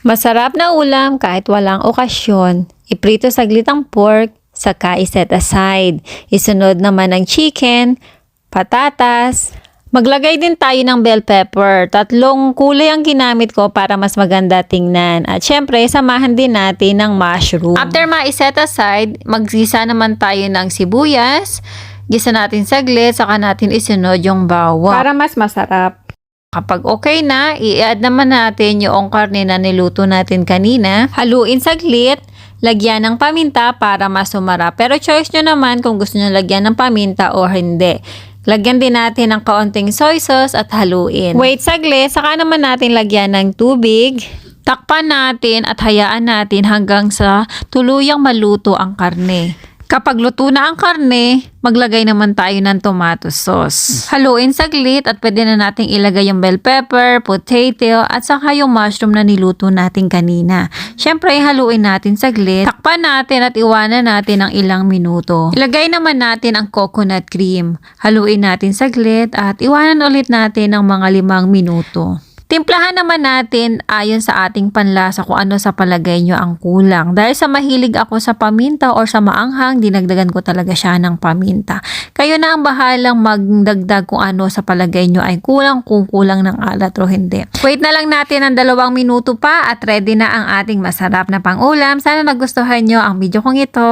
Masarap na ulam kahit walang okasyon. Iprito saglit ang pork, saka iset aside. Isunod naman ang chicken, patatas. Maglagay din tayo ng bell pepper. 3 kulay ang ginamit ko para mas maganda tingnan. At syempre, samahan din natin ng mushroom. After ma-set aside, maggisa naman tayo ng sibuyas. Gisa natin saglit, saka natin isunod yung bawang. Para mas masarap. Kapag okay na, i-add naman natin yung karne na niluto natin kanina. Haluin saglit, lagyan ng paminta para mas sumarap. Pero choice nyo naman kung gusto nyo lagyan ng paminta o hindi. Lagyan din natin ng kaunting soy sauce at haluin. Wait saglit, saka naman natin lagyan ng tubig. Takpan natin at hayaan natin hanggang sa tuluyang maluto ang karne. Kapag luto na ang karne, maglagay naman tayo ng tomato sauce. Haluin saglit at pwede na nating ilagay yung bell pepper, potato at saka yung mushroom na niluto natin kanina. Syempre, haluin natin saglit. Takpan natin at iwanan natin ng ilang minuto. Ilagay naman natin ang coconut cream. Haluin natin saglit at iwanan ulit natin ng mga 5 minuto. Timplahan naman natin ayon sa ating panlasa kung ano sa palagay nyo ang kulang. Dahil sa mahilig ako sa paminta or sa maanghang, dinagdagan ko talaga siya ng paminta. Kayo na ang bahalang magdagdag kung ano sa palagay nyo ay kulang, kung kulang ng alat o hindi. Wait na lang natin ng 2 minuto pa at ready na ang ating masarap na pangulam. Sana nagustuhan nyo ang video kong ito.